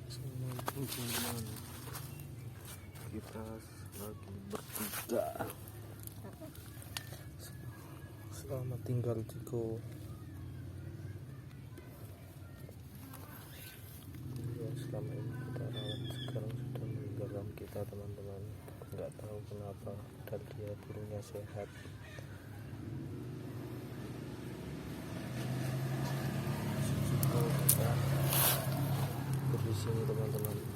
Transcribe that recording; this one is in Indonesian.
Teman-teman, kita lagi bertiga. Selamat tinggal Ciko. Ya, selama ini kita rawat, sekarang sudah meninggalkan kita teman-teman. Nggak tahu kenapa, padahal dia burungnya sehat. Ciko kita di sini teman-teman.